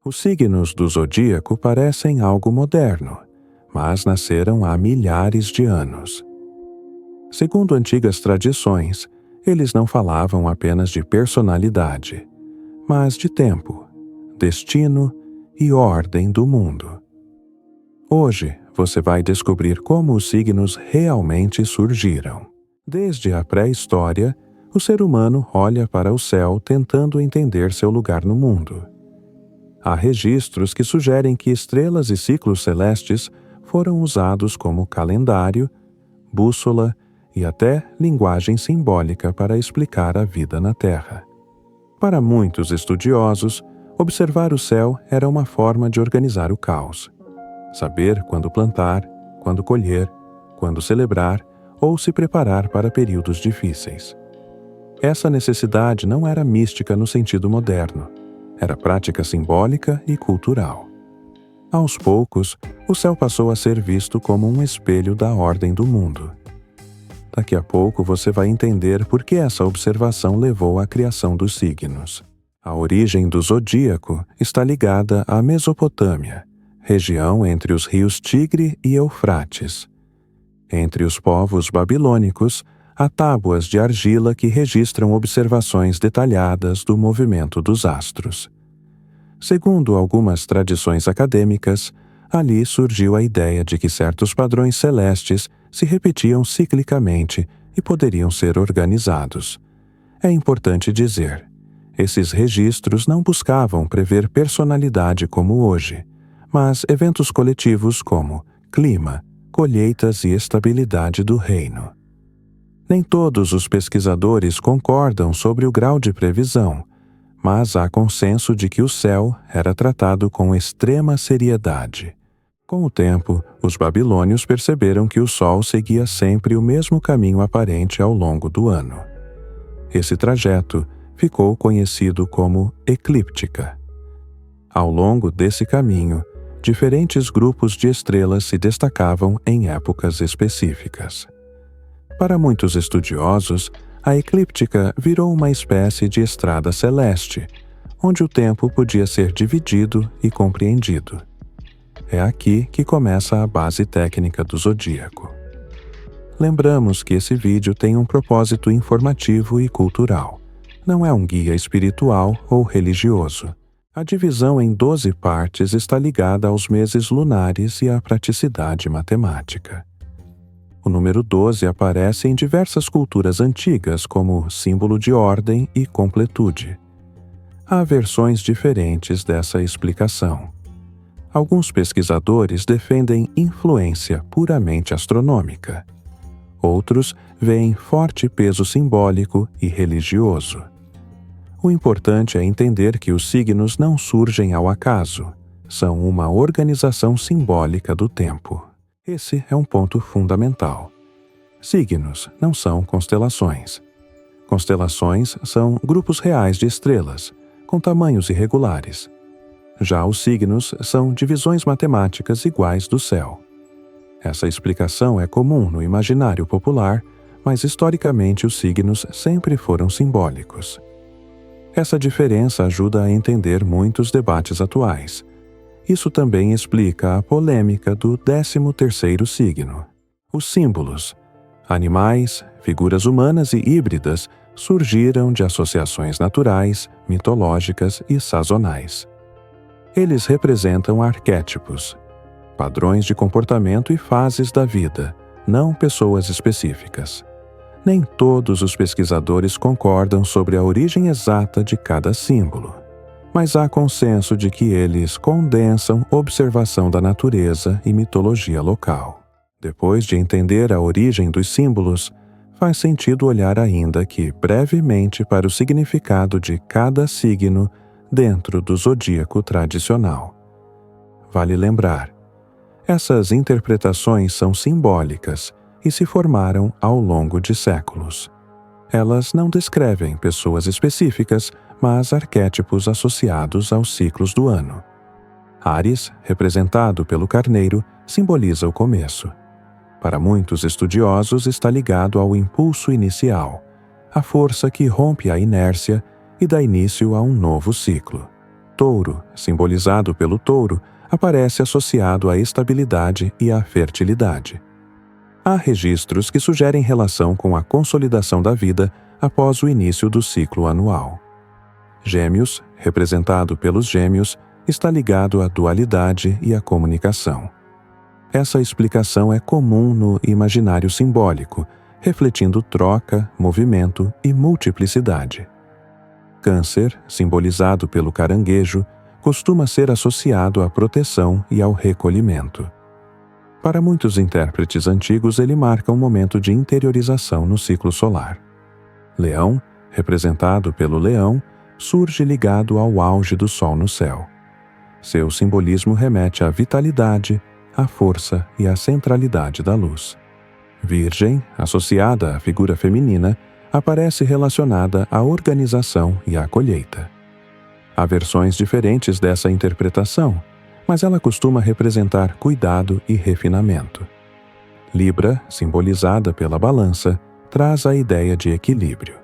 Os signos do zodíaco parecem algo moderno, mas nasceram há milhares de anos. Segundo antigas tradições, eles não falavam apenas de personalidade, mas de tempo, destino e ordem do mundo. Hoje, você vai descobrir como os signos realmente surgiram. Desde a pré-história, o ser humano olha para o céu tentando entender seu lugar no mundo. Há registros que sugerem que estrelas e ciclos celestes foram usados como calendário, bússola e até linguagem simbólica para explicar a vida na Terra. Para muitos estudiosos, observar o céu era uma forma de organizar o caos. Saber quando plantar, quando colher, quando celebrar ou se preparar para períodos difíceis. Essa necessidade não era mística no sentido moderno, era prática simbólica e cultural. Aos poucos, o céu passou a ser visto como um espelho da ordem do mundo. Daqui a pouco você vai entender por que essa observação levou à criação dos signos. A origem do zodíaco está ligada à Mesopotâmia, região entre os rios Tigre e Eufrates. Entre os povos babilônicos, há tábuas de argila que registram observações detalhadas do movimento dos astros. Segundo algumas tradições acadêmicas, ali surgiu a ideia de que certos padrões celestes se repetiam ciclicamente e poderiam ser organizados. É importante dizer, esses registros não buscavam prever personalidade como hoje, mas eventos coletivos como clima, colheitas e estabilidade do reino. Nem todos os pesquisadores concordam sobre o grau de previsão, mas há consenso de que o céu era tratado com extrema seriedade. Com o tempo, os babilônios perceberam que o Sol seguia sempre o mesmo caminho aparente ao longo do ano. Esse trajeto ficou conhecido como eclíptica. Ao longo desse caminho, diferentes grupos de estrelas se destacavam em épocas específicas. Para muitos estudiosos, a eclíptica virou uma espécie de estrada celeste, onde o tempo podia ser dividido e compreendido. É aqui que começa a base técnica do zodíaco. Lembramos que esse vídeo tem um propósito informativo e cultural. Não é um guia espiritual ou religioso. A divisão em 12 partes está ligada aos meses lunares e à praticidade matemática. O número 12 aparece em diversas culturas antigas como símbolo de ordem e completude. Há versões diferentes dessa explicação. Alguns pesquisadores defendem influência puramente astronômica. Outros veem forte peso simbólico e religioso. O importante é entender que os signos não surgem ao acaso, são uma organização simbólica do tempo. Esse é um ponto fundamental. Signos não são constelações. Constelações são grupos reais de estrelas, com tamanhos irregulares. Já os signos são divisões matemáticas iguais do céu. Essa explicação é comum no imaginário popular, mas historicamente os signos sempre foram simbólicos. Essa diferença ajuda a entender muitos debates atuais. Isso também explica a polêmica do 13º signo. Os símbolos, animais, figuras humanas e híbridas surgiram de associações naturais, mitológicas e sazonais. Eles representam arquétipos, padrões de comportamento e fases da vida, não pessoas específicas. Nem todos os pesquisadores concordam sobre a origem exata de cada símbolo, mas há consenso de que eles condensam observação da natureza e mitologia local. Depois de entender a origem dos símbolos, faz sentido olhar ainda que brevemente para o significado de cada signo dentro do zodíaco tradicional. Vale lembrar, essas interpretações são simbólicas e se formaram ao longo de séculos. Elas não descrevem pessoas específicas, mas arquétipos associados aos ciclos do ano. Áries, representado pelo carneiro, simboliza o começo. Para muitos estudiosos está ligado ao impulso inicial, a força que rompe a inércia e dá início a um novo ciclo. touro, simbolizado pelo touro, aparece associado à estabilidade e à fertilidade. Há registros que sugerem relação com a consolidação da vida após o início do ciclo anual. Gêmeos, representado pelos gêmeos, está ligado à dualidade e à comunicação. Essa explicação é comum no imaginário simbólico, refletindo troca, movimento e multiplicidade. Câncer, simbolizado pelo caranguejo, costuma ser associado à proteção e ao recolhimento. Para muitos intérpretes antigos, ele marca um momento de interiorização no ciclo solar. Leão, representado pelo leão, surge ligado ao auge do sol no céu. Seu simbolismo remete à vitalidade, à força e à centralidade da luz. Virgem, associada à figura feminina, aparece relacionada à organização e à colheita. Há versões diferentes dessa interpretação, mas ela costuma representar cuidado e refinamento. Libra, simbolizada pela balança, traz a ideia de equilíbrio.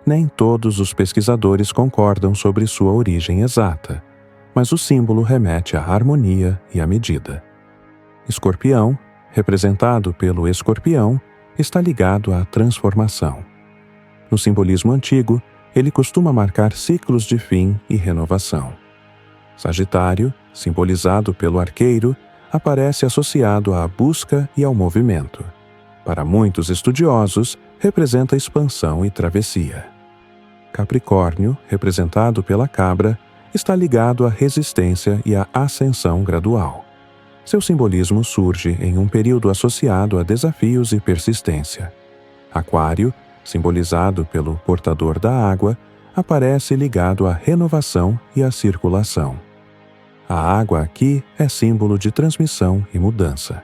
Nem todos os pesquisadores concordam sobre sua origem exata, mas o símbolo remete à harmonia e à medida. Escorpião, representado pelo escorpião, está ligado à transformação. No simbolismo antigo, ele costuma marcar ciclos de fim e renovação. Sagitário, simbolizado pelo arqueiro, aparece associado à busca e ao movimento. Para muitos estudiosos, representa expansão e travessia. Capricórnio, representado pela cabra, está ligado à resistência e à ascensão gradual. Seu simbolismo surge em um período associado a desafios e persistência. Aquário, simbolizado pelo portador da água, aparece ligado à renovação e à circulação. A água aqui é símbolo de transmissão e mudança.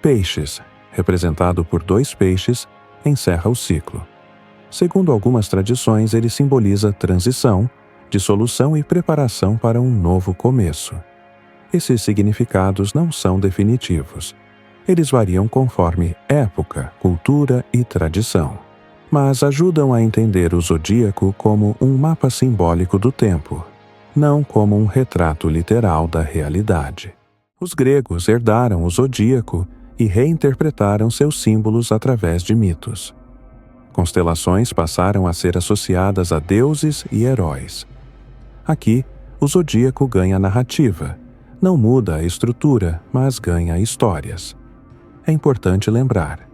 Peixes, representado por 2 peixes, encerra o ciclo. Segundo algumas tradições, ele simboliza transição, dissolução e preparação para um novo começo. Esses significados não são definitivos. Eles variam conforme época, cultura e tradição, mas ajudam a entender o zodíaco como um mapa simbólico do tempo, não como um retrato literal da realidade. Os gregos herdaram o zodíaco e reinterpretaram seus símbolos através de mitos. Constelações passaram a ser associadas a deuses e heróis. Aqui, o zodíaco ganha narrativa. Não muda a estrutura, mas ganha histórias. É importante lembrar,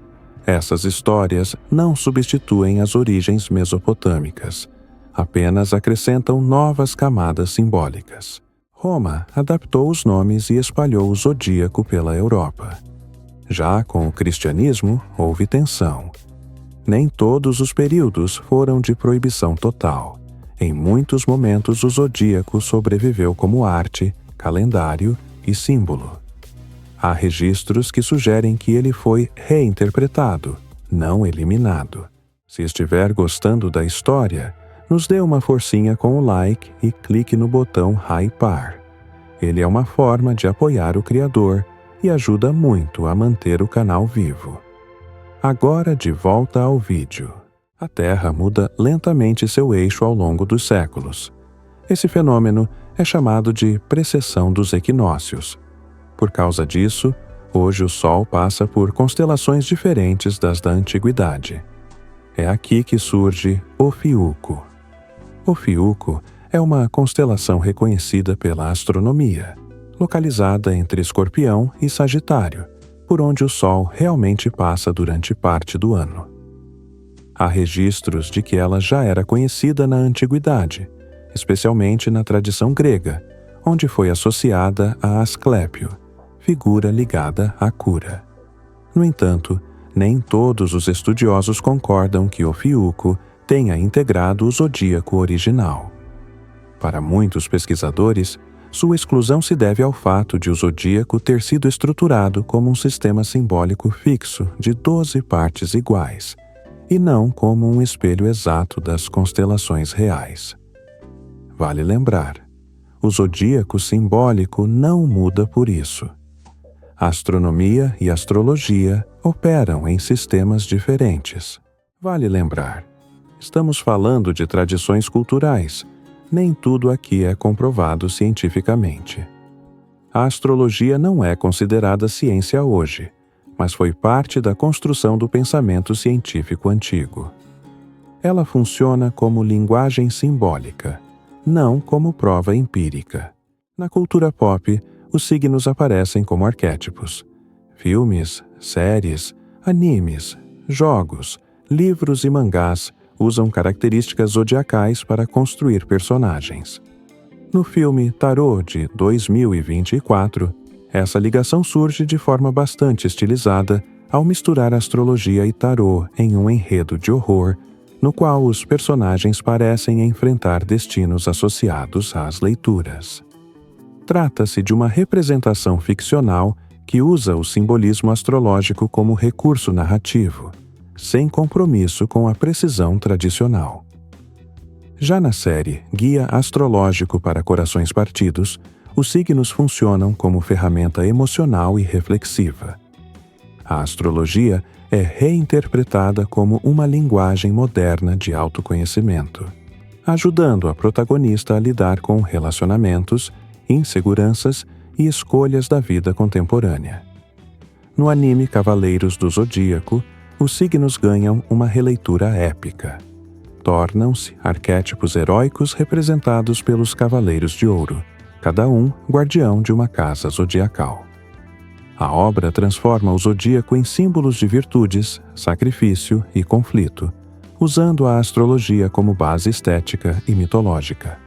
essas histórias não substituem as origens mesopotâmicas, apenas acrescentam novas camadas simbólicas. Roma adaptou os nomes e espalhou o zodíaco pela Europa. Já com o cristianismo, houve tensão. Nem todos os períodos foram de proibição total. Em muitos momentos, o zodíaco sobreviveu como arte, calendário e símbolo. Há registros que sugerem que ele foi reinterpretado, não eliminado. Se estiver gostando da história, nos dê uma forcinha com o like e clique no botão hypar. Ele é uma forma de apoiar o criador e ajuda muito a manter o canal vivo. Agora de volta ao vídeo. A Terra muda lentamente seu eixo ao longo dos séculos. Esse fenômeno é chamado de precessão dos equinócios. Por causa disso, hoje o Sol passa por constelações diferentes das da antiguidade. É aqui que surge Ofiuco. Ofiuco é uma constelação reconhecida pela astronomia, localizada entre Escorpião e Sagitário, por onde o Sol realmente passa durante parte do ano. Há registros de que ela já era conhecida na antiguidade, especialmente na tradição grega, onde foi associada a Asclépio, figura ligada à cura. No entanto, nem todos os estudiosos concordam que Ofiuco tenha integrado o zodíaco original. Para muitos pesquisadores, sua exclusão se deve ao fato de o zodíaco ter sido estruturado como um sistema simbólico fixo de 12 partes iguais, e não como um espelho exato das constelações reais. Vale lembrar, o zodíaco simbólico não muda por isso. A astronomia e a astrologia operam em sistemas diferentes. Vale lembrar, estamos falando de tradições culturais, nem tudo aqui é comprovado cientificamente. A astrologia não é considerada ciência hoje, mas foi parte da construção do pensamento científico antigo. Ela funciona como linguagem simbólica, não como prova empírica. Na cultura pop, os signos aparecem como arquétipos. Filmes, séries, animes, jogos, livros e mangás usam características zodiacais para construir personagens. No filme Tarô de 2024, essa ligação surge de forma bastante estilizada ao misturar astrologia e tarô em um enredo de horror, no qual os personagens parecem enfrentar destinos associados às leituras. Trata-se de uma representação ficcional que usa o simbolismo astrológico como recurso narrativo, sem compromisso com a precisão tradicional. Já na série Guia Astrológico para Corações Partidos, os signos funcionam como ferramenta emocional e reflexiva. A astrologia é reinterpretada como uma linguagem moderna de autoconhecimento, ajudando a protagonista a lidar com relacionamentos, inseguranças e escolhas da vida contemporânea. No anime Cavaleiros do Zodíaco, os signos ganham uma releitura épica. Tornam-se arquétipos heróicos representados pelos Cavaleiros de Ouro, cada um guardião de uma casa zodiacal. A obra transforma o zodíaco em símbolos de virtudes, sacrifício e conflito, usando a astrologia como base estética e mitológica.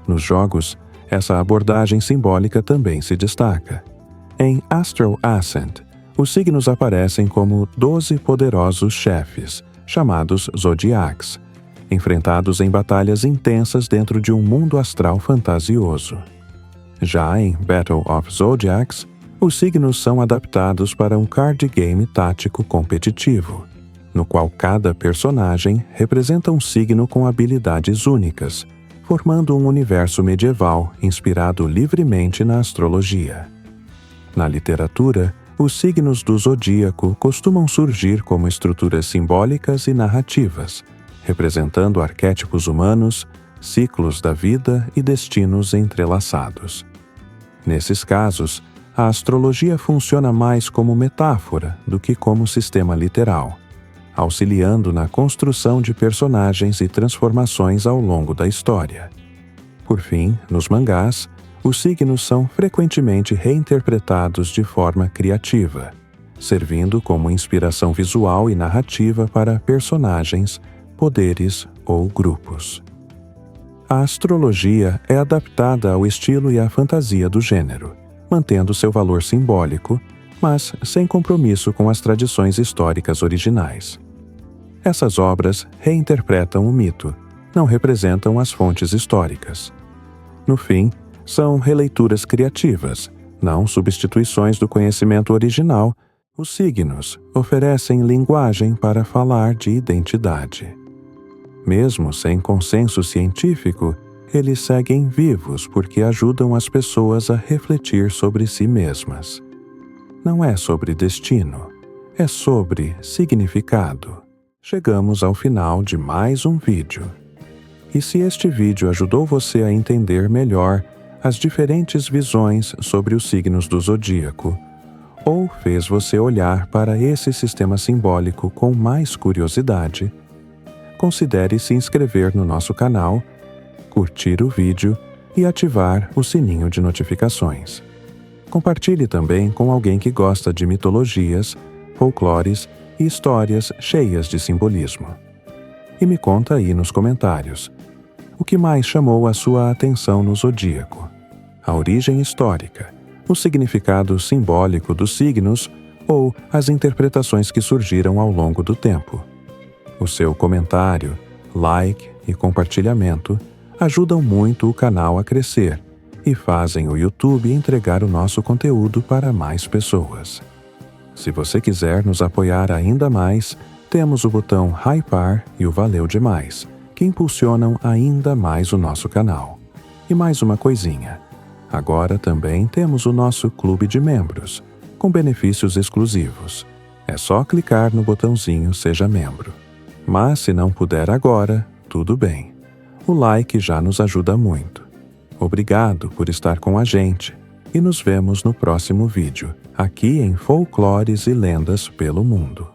Nos jogos, essa abordagem simbólica também se destaca. Em Astral Ascent, os signos aparecem como 12 poderosos chefes, chamados Zodiacs, enfrentados em batalhas intensas dentro de um mundo astral fantasioso. Já em Battle of Zodiacs, os signos são adaptados para um card game tático competitivo, no qual cada personagem representa um signo com habilidades únicas, formando um universo medieval inspirado livremente na astrologia. Na literatura, os signos do zodíaco costumam surgir como estruturas simbólicas e narrativas, representando arquétipos humanos, ciclos da vida e destinos entrelaçados. Nesses casos, a astrologia funciona mais como metáfora do que como sistema literal, auxiliando na construção de personagens e transformações ao longo da história. Por fim, nos mangás, os signos são frequentemente reinterpretados de forma criativa, servindo como inspiração visual e narrativa para personagens, poderes ou grupos. A astrologia é adaptada ao estilo e à fantasia do gênero, mantendo seu valor simbólico, mas sem compromisso com as tradições históricas originais. Essas obras reinterpretam o mito, não representam as fontes históricas. No fim, são releituras criativas, não substituições do conhecimento original. Os signos oferecem linguagem para falar de identidade. Mesmo sem consenso científico, eles seguem vivos porque ajudam as pessoas a refletir sobre si mesmas. Não é sobre destino, é sobre significado. Chegamos ao final de mais um vídeo. E se este vídeo ajudou você a entender melhor as diferentes visões sobre os signos do zodíaco, ou fez você olhar para esse sistema simbólico com mais curiosidade, considere se inscrever no nosso canal, curtir o vídeo e ativar o sininho de notificações. Compartilhe também com alguém que gosta de mitologias, folclores e histórias cheias de simbolismo. E me conta aí nos comentários, o que mais chamou a sua atenção no zodíaco? A origem histórica, o significado simbólico dos signos ou as interpretações que surgiram ao longo do tempo? O seu comentário, like e compartilhamento ajudam muito o canal a crescer e fazem o YouTube entregar o nosso conteúdo para mais pessoas. Se você quiser nos apoiar ainda mais, temos o botão Hypar e o Valeu Demais, que impulsionam ainda mais o nosso canal. E mais uma coisinha. Agora também temos o nosso clube de membros, com benefícios exclusivos. É só clicar no botãozinho Seja Membro. Mas se não puder agora, tudo bem. O like já nos ajuda muito. Obrigado por estar com a gente e nos vemos no próximo vídeo, aqui em Folclores e Lendas pelo Mundo.